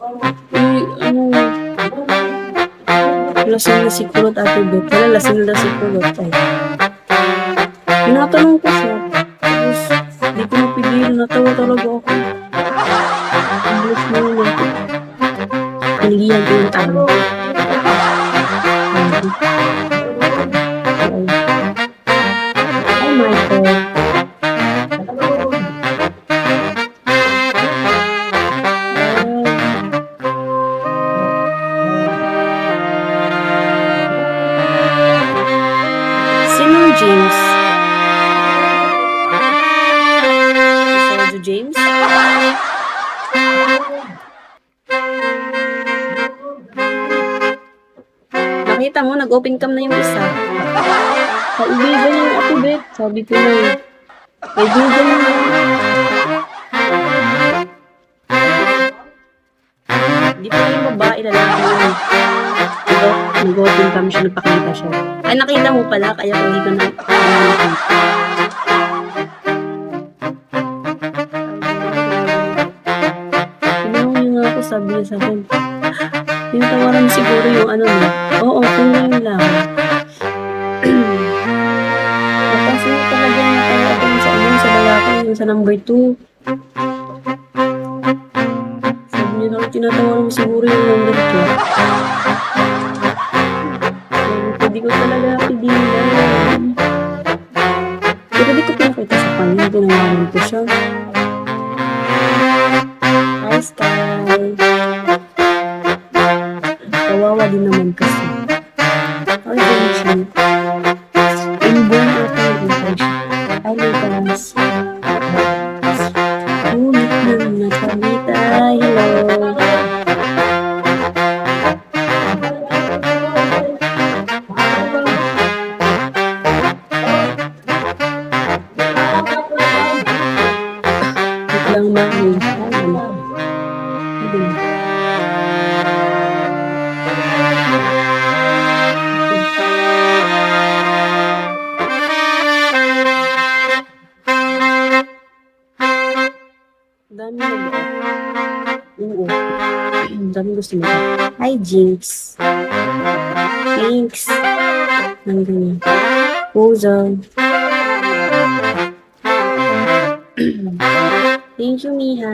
Ano, lasing na si Kulot, Ate Bet. Wala, lasing na si Kulot. Ay. Tinatanong ko siya. Tapos, di ko napigilan. Natawa talaga ako. English mo yun. Pinigilan ko yung tao. Hi, Michael. Sinong James? Sergio James? Nakita mo, nag-open cam na yung isa. Kaibigan yung Ate Bet. Sabi ko na yun. Kaibigan yung Di pa yung babae, lalaki yun. Ito, nag-open cam siya, nagpakita siya. Ay, nakita mo pala, kaya hindi ko na nakita. Tinawag niya nga ako, sabi niya sa akin. Yung tawaran siguro yung ano na. Oo, kung ngayon lang. Kasi talaga natawa ako sa ano, sa lalaki, yung sa number 2. Sabi niya na, tinatawaran mo siguro yung number 2. Hindi ko talaga pigilan. Pero di ko pinakita sa kanya, tinawaran ko siya. Hi, Sky. Kawawa din naman kasi. Ay, ganun siya. Inborn ata yung inborn siya. Hi, Lucas. Ulit na nakamita. Hello. Wait lang, mami. Ay, wala. Dami na ba? Oo. Dami gusto mo. Hi, Jinx. Thanks. Ang ganyan. Puzo. Thank you, Miha.